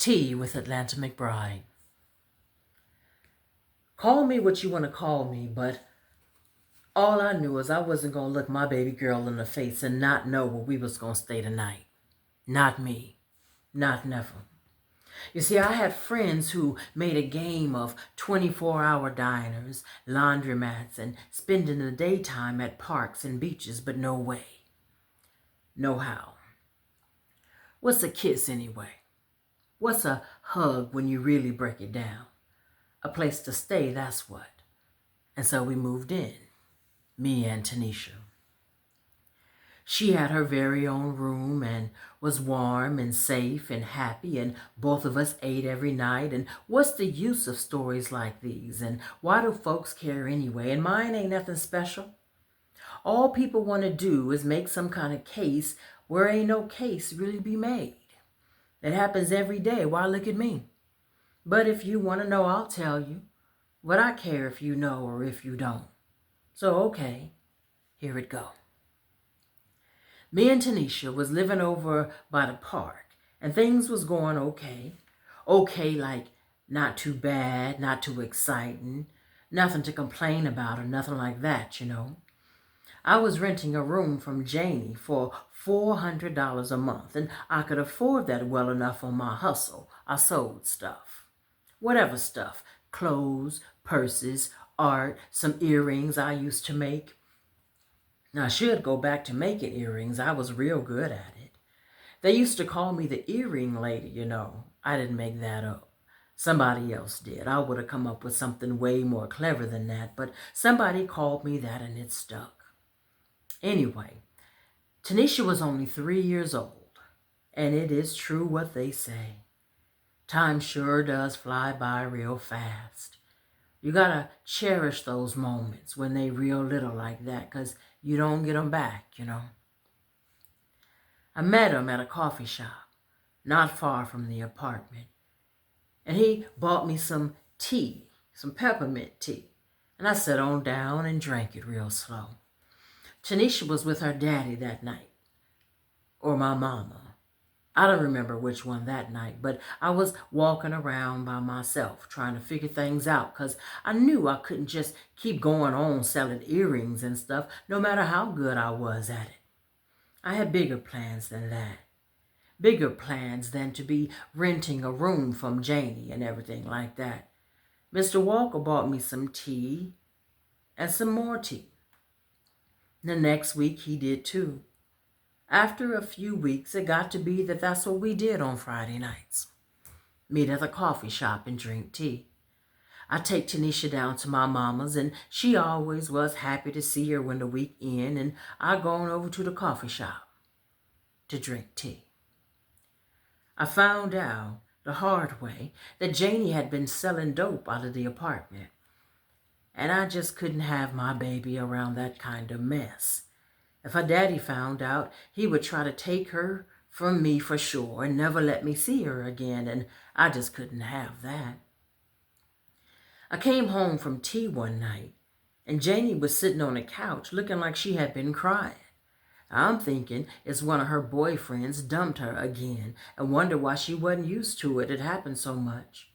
Tea with Atlanta McBride. Call me what you want to call me, but all I knew is I wasn't going to look my baby girl in the face and not know where we was going to stay tonight. Not me. Not never. You see, I had friends who made a game of 24-hour diners, laundromats, and spending the daytime at parks and beaches, but no way. No how. What's a kiss anyway? What's a hug when you really break it down? A place to stay, that's what. And so we moved in, me and Tanisha. She had her very own room and was warm and safe and happy, and both of us ate every night. And what's the use of stories like these? And why do folks care anyway? And mine ain't nothing special. All people want to do is make some kind of case where ain't no case really be made. It happens every day. Why look at me? But if you want to know, I'll tell you. What I care if you know or if you don't. So, okay, here it go. Me and Tanisha was living over by the park, and things was going okay. Okay, like not too bad, not too exciting, nothing to complain about or nothing like that, you know. I was renting a room from Janie for $400 a month, and I could afford that well enough on my hustle. I sold stuff. Whatever stuff. Clothes, purses, art, some earrings I used to make. Now, I should go back to making earrings. I was real good at it. They used to call me the earring lady, you know. I didn't make that up. Somebody else did. I would have come up with something way more clever than that, but somebody called me that and it stuck. Anyway, Tanisha was only 3 years old, and it is true what they say. Time sure does fly by real fast. You gotta cherish those moments when they real little like that, 'cause you don't get them back, you know. I met him at a coffee shop, not far from the apartment. And he bought me some tea, some peppermint tea. And I sat on down and drank it real slow. Tanisha was with her daddy that night, or my mama. I don't remember which one that night, but I was walking around by myself trying to figure things out because I knew I couldn't just keep going on selling earrings and stuff no matter how good I was at it. I had bigger plans than that. Bigger plans than to be renting a room from Janie and everything like that. Mr. Walker bought me some tea and some more tea. The next week he did too. After a few weeks, it got to be that that's what we did on Friday nights. Meet at the coffee shop and drink tea. I take Tanisha down to my mama's, and she always was happy to see her when the week ended, and I gone over to the coffee shop to drink tea. I found out the hard way that Janie had been selling dope out of the apartment, and I just couldn't have my baby around that kind of mess. If her daddy found out, he would try to take her from me for sure and never let me see her again, and I just couldn't have that. I came home from tea one night, and Janie was sitting on the couch looking like she had been crying. I'm thinking it's one of her boyfriends dumped her again and wonder why she wasn't used to it. It happened so much.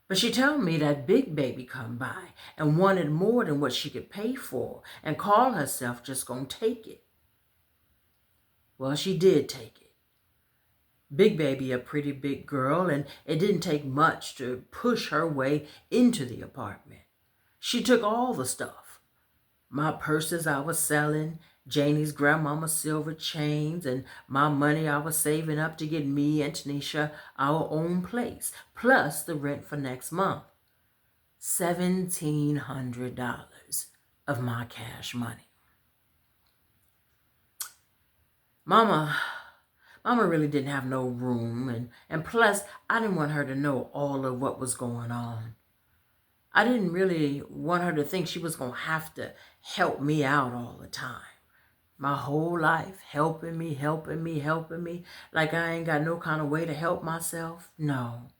But she told me that big baby come by and wanted more than what she could pay for and called herself just gonna take it. Well, she did take it. Big baby, a pretty big girl, and it didn't take much to push her way into the apartment. She took all the stuff. My purses I was selling, Janie's grandmama's silver chains, and my money I was saving up to get me and Tanisha our own place, plus the rent for next month. $1,700 of my cash money. Mama really didn't have no room, and plus I didn't want her to know all of what was going on. I didn't really want her to think she was going to have to help me out all the time. My whole life, helping me, like I ain't got no kind of way to help myself. No.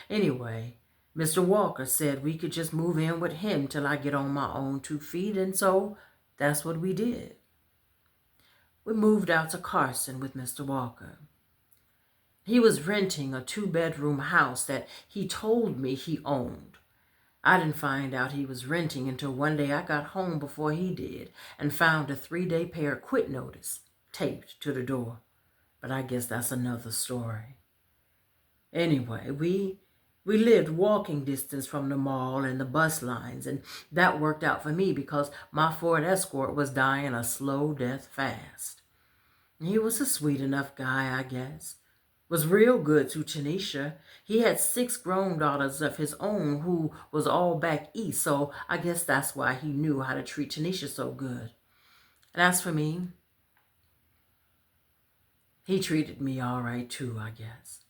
Anyway, Mr. Walker said we could just move in with him till I get on my own 2 feet, and so that's what we did. We moved out to Carson with Mr. Walker. He was renting a 2-bedroom house that he told me he owned. I didn't find out he was renting until one day I got home before he did and found a 3-day pair quit notice taped to the door. But I guess that's another story. Anyway, we lived walking distance from the mall and the bus lines, and that worked out for me because my Ford Escort was dying a slow death fast. He was a sweet enough guy, I guess. Was real good to Tanisha. He had 6 grown daughters of his own who was all back east, so I guess that's why he knew how to treat Tanisha so good. And as for me, he treated me all right too, I guess.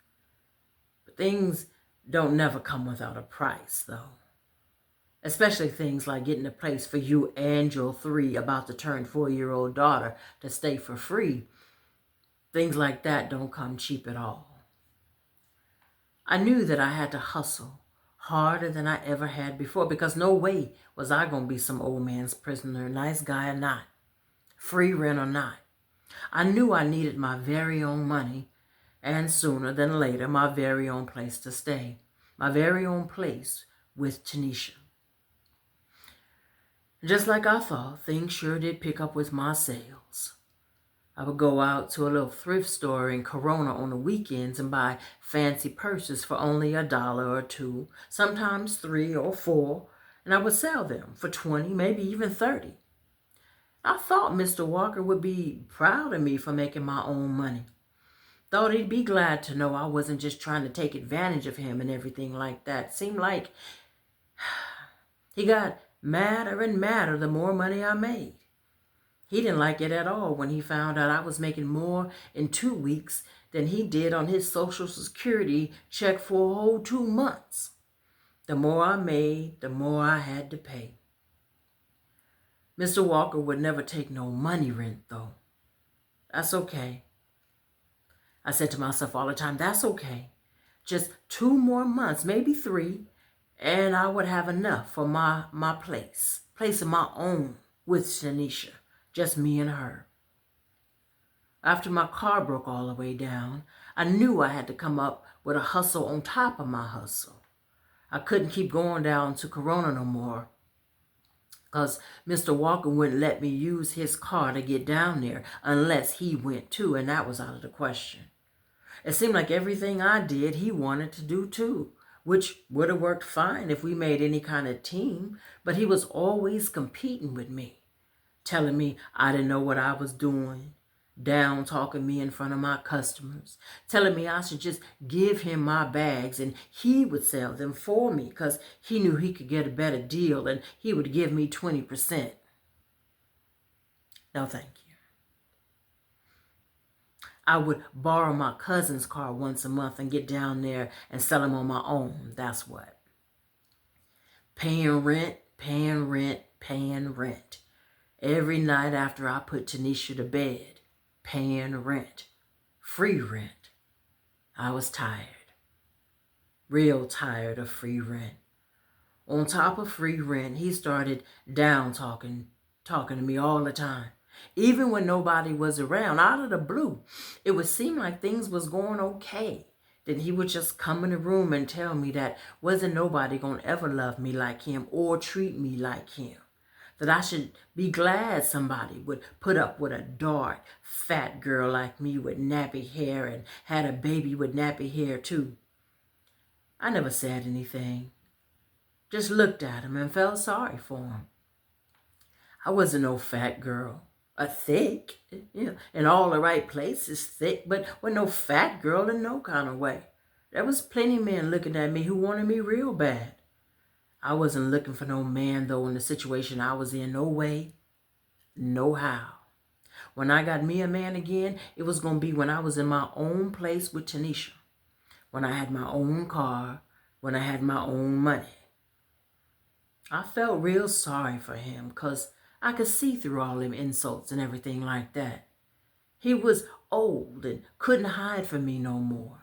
But things don't never come without a price, though. Especially things like getting a place for you and your 3 about to turn 4-year-old daughter to stay for free. Things like that don't come cheap at all. I knew that I had to hustle harder than I ever had before because no way was I going to be some old man's prisoner, nice guy or not, free rent or not. I knew I needed my very own money and sooner than later my very own place to stay, my very own place with Tanisha. Just like I thought, things sure did pick up with my sales. I would go out to a little thrift store in Corona on the weekends and buy fancy purses for only $1 or $2, sometimes 3 or 4, and I would sell them for 20, maybe even 30. I thought Mr. Walker would be proud of me for making my own money. Thought he'd be glad to know I wasn't just trying to take advantage of him and everything like that. Seemed like he got madder and madder the more money I made. He didn't like it at all when he found out I was making more in 2 weeks than he did on his Social Security check for a whole 2 months. The more I made, the more I had to pay. Mr. Walker would never take no money rent, though. That's okay. I said to myself all the time, that's okay. Just 2 more months, maybe 3, and I would have enough for my place of my own with Tanisha. Just me and her. After my car broke all the way down, I knew I had to come up with a hustle on top of my hustle. I couldn't keep going down to Corona no more because Mr. Walker wouldn't let me use his car to get down there unless he went too, and that was out of the question. It seemed like everything I did, he wanted to do too, which would have worked fine if we made any kind of team, but he was always competing with me. Telling me I didn't know what I was doing, down talking me in front of my customers, telling me I should just give him my bags and he would sell them for me because he knew he could get a better deal and he would give me 20%. No, thank you. I would borrow my cousin's car once a month and get down there and sell them on my own. That's what. Paying rent. Every night after I put Tanisha to bed, paying rent, free rent. I was tired, real tired of free rent. On top of free rent, he started down talking to me all the time. Even when nobody was around, out of the blue, it would seem like things was going okay. Then he would just come in the room and tell me that wasn't nobody gonna ever love me like him or treat me like him. That I should be glad somebody would put up with a dark, fat girl like me with nappy hair and had a baby with nappy hair too. I never said anything. Just looked at him and felt sorry for him. I wasn't no fat girl. A thick, in all the right places thick, but was no fat girl in no kind of way. There was plenty of men looking at me who wanted me real bad. I wasn't looking for no man, though, in the situation I was in. No way, no how. When I got me a man again, it was going to be when I was in my own place with Tanisha. When I had my own car, when I had my own money. I felt real sorry for him because I could see through all them insults and everything like that. He was old and couldn't hide from me no more.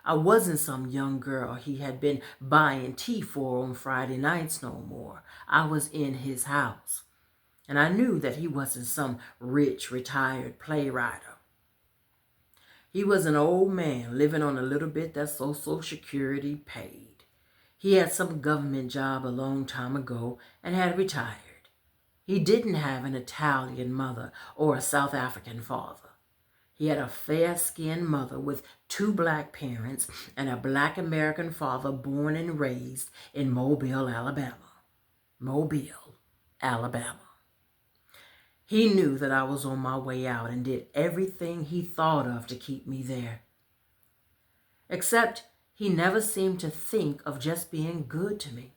I wasn't some young girl he had been buying tea for on Friday nights no more. I was in his house. And I knew that he wasn't some rich, retired playwright. He was an old man living on a little bit that Social Security paid. He had some government job a long time ago and had retired. He didn't have an Italian mother or a South African father. He had a fair-skinned mother with 2 black parents and a black American father born and raised in Mobile, Alabama. Mobile, Alabama. He knew that I was on my way out and did everything he thought of to keep me there. Except he never seemed to think of just being good to me.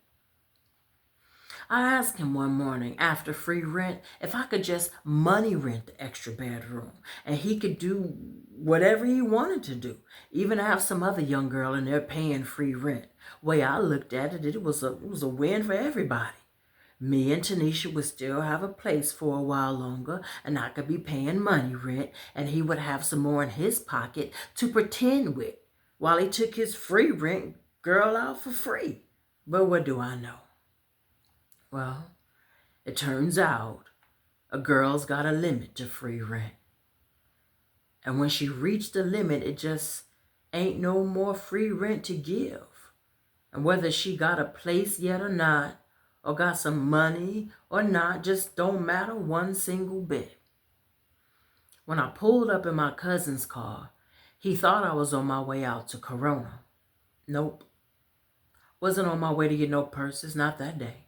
I asked him one morning after free rent if I could just money rent the extra bedroom and he could do whatever he wanted to do, even have some other young girl in there paying free rent. Way I looked at it, it was a win for everybody. Me and Tanisha would still have a place for a while longer, and I could be paying money rent, and he would have some more in his pocket to pretend with while he took his free rent girl out for free. But what do I know? Well, it turns out a girl's got a limit to free rent. And when she reached the limit, it just ain't no more free rent to give. And whether she got a place yet or not, or got some money or not, just don't matter one single bit. When I pulled up in my cousin's car, he thought I was on my way out to Corona. Nope. Wasn't on my way to get no purses, not that day.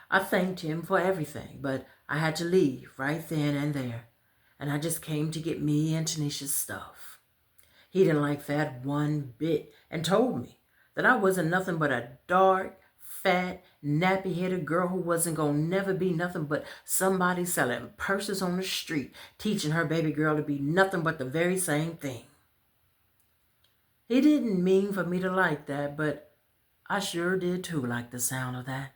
I thanked him for everything, but I had to leave right then and there. And I just came to get me and Tanisha's stuff. He didn't like that one bit and told me that I wasn't nothing but a dark, fat, nappy-headed girl who wasn't gonna never be nothing but somebody selling purses on the street, teaching her baby girl to be nothing but the very same thing. He didn't mean for me to like that, but I sure did too like the sound of that.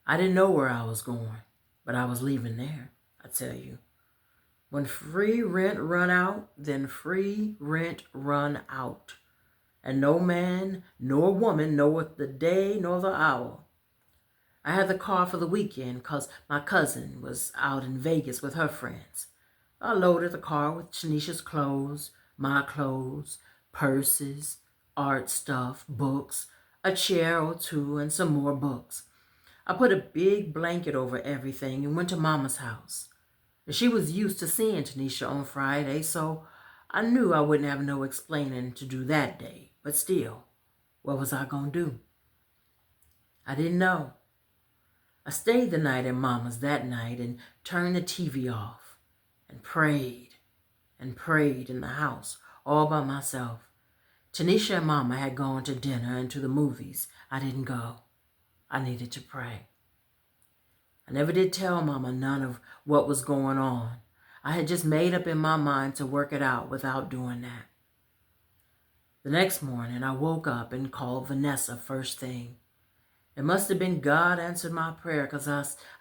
I didn't know where I was going, but I was leaving there, I tell you. When free rent run out, then free rent run out. And no man nor woman knoweth the day nor the hour. I had the car for the weekend because my cousin was out in Vegas with her friends. I loaded the car with Tanisha's clothes, my clothes, purses, art stuff, books, a chair or two, and some more books. I put a big blanket over everything and went to Mama's house. She was used to seeing Tanisha on Friday, so I knew I wouldn't have no explaining to do that day. But still, what was I going to do? I didn't know. I stayed the night at Mama's that night and turned the TV off and prayed in the house all by myself. Tanisha and Mama had gone to dinner and to the movies. I didn't go. I needed to pray. I never did tell Mama none of what was going on. I had just made up in my mind to work it out without doing that. The next morning, I woke up and called Vanessa first thing. It must have been God answered my prayer because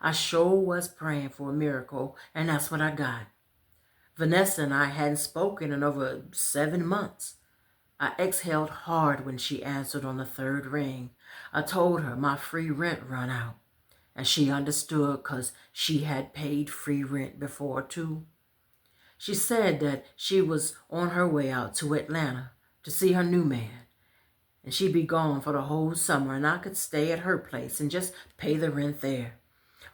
I sure was praying for a miracle, and that's what I got. Vanessa and I hadn't spoken in over 7 months. I exhaled hard when she answered on the 3rd ring. I told her my free rent run out, and she understood because she had paid free rent before too. She said that she was on her way out to Atlanta to see her new man, and she'd be gone for the whole summer, and I could stay at her place and just pay the rent there.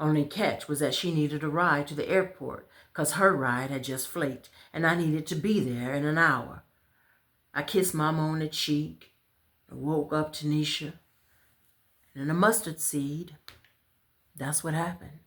Only catch was that she needed a ride to the airport because her ride had just flaked, and I needed to be there in an hour. I kissed Mama on the cheek and woke up Tanisha, and in a mustard seed, that's what happened.